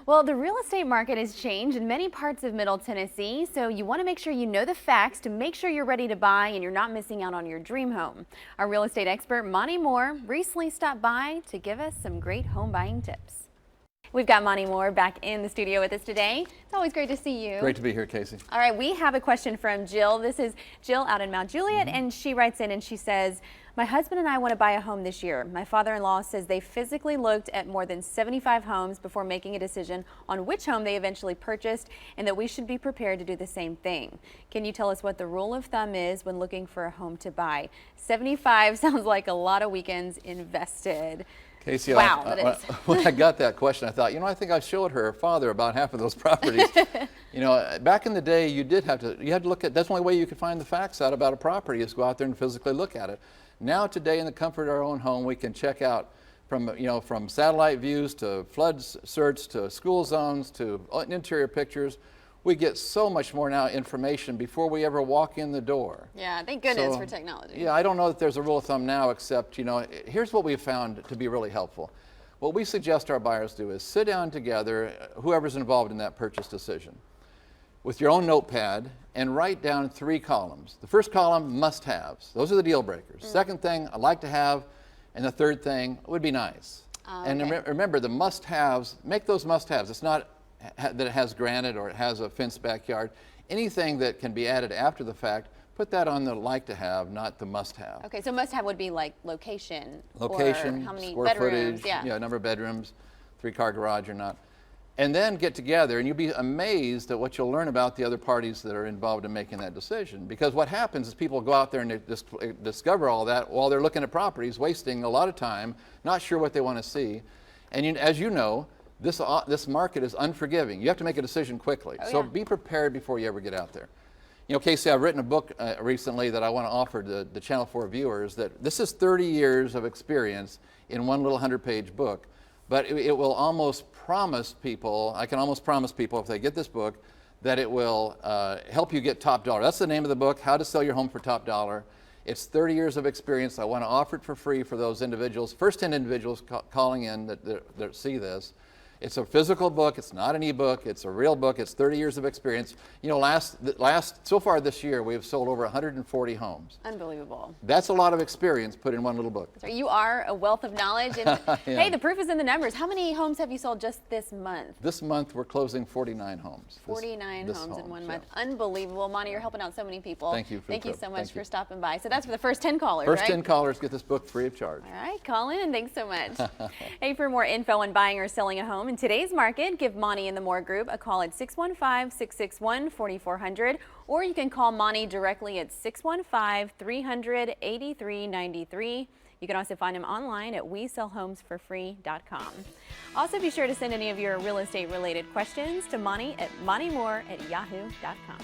Well, the real estate market has changed in many parts of Middle Tennessee, so you want to make sure you know the facts to make sure you're ready to buy and you're not missing out on your dream home. Our real estate expert, Monte Mohr, recently stopped by to give us some great home buying tips. We've got Monte Mohr back in the studio with us today. It's always great to see you. Great to be here, Casey. All right, we have a question from Jill. This is Jill out in Mount Juliet, and she writes in and she says, my husband and I want to buy a home this year. My father-in-law says they physically looked at more than 75 homes before making a decision on which home they eventually purchased, and that we should be prepared to do the same thing. Can you tell us what the rule of thumb is when looking for a home to buy? 75 sounds like a lot of weekends invested. Casey, wow, that is. When I got that question, I thought, I think I showed her father about half of those properties. Back in the day, you had to look at, that's the only way you could find the facts out about a property is go out there and physically look at it. Now today, in the comfort of our own home, we can check out from satellite views to flood search to school zones to interior pictures. We get so much more now information before we ever walk in the door. Yeah, thank goodness for technology. Yeah, I don't know that there's a rule of thumb now, except, here's what we've found to be really helpful. What we suggest our buyers do is sit down together, whoever's involved in that purchase decision, with your own notepad and write down 3 columns. The first column, must-haves. Those are the deal breakers. Second thing, I'd like to have, and the third thing would be nice. And remember, the must-haves, make those must-haves. It's not that it has granite or it has a fenced backyard. Anything that can be added after the fact, put that on the like to have, not the must have. Okay, so must have would be like location. Location, or how many square bedrooms, footage, number of bedrooms, 3-car garage or not. And then get together and you'll be amazed at what you'll learn about the other parties that are involved in making that decision. Because what happens is people go out there and they discover all that while they're looking at properties, wasting a lot of time, not sure what they want to see. And as you know, this market is unforgiving. You have to make a decision quickly. So be prepared before you ever get out there. Casey, I've written a book recently that I want to offer to the Channel 4 viewers that this is 30 years of experience in one little 100-page book. But it will almost promise people, I can almost promise people if they get this book, that it will help you get top dollar. That's the name of the book, How to Sell Your Home for Top Dollar. It's 30 years of experience. I want to offer it for free for those individuals, first 10 individuals calling in that see this. It's a physical book. It's not an e-book. It's a real book. It's 30 years of experience. So far this year, we have sold over 140 homes. Unbelievable. That's a lot of experience put in one little book. So you are a wealth of knowledge. And hey, the proof is in the numbers. How many homes have you sold just this month? This month, we're closing 49 homes. 49 homes in 1 month. Unbelievable. Monte, you're helping out so many people. Thank you. Thank you so much for stopping by. So that's for the first 10 callers, First 10 callers get this book free of charge. All right, call in and thanks so much. Hey, for more info on buying or selling a home in today's market, give Monte and the Mohr Group a call at 615-661-4400, or you can call Monte directly at 615-300-8393. You can also find him online at WeSellHomesForFree.com. Also, be sure to send any of your real estate related questions to Monte at montemohr@yahoo.com.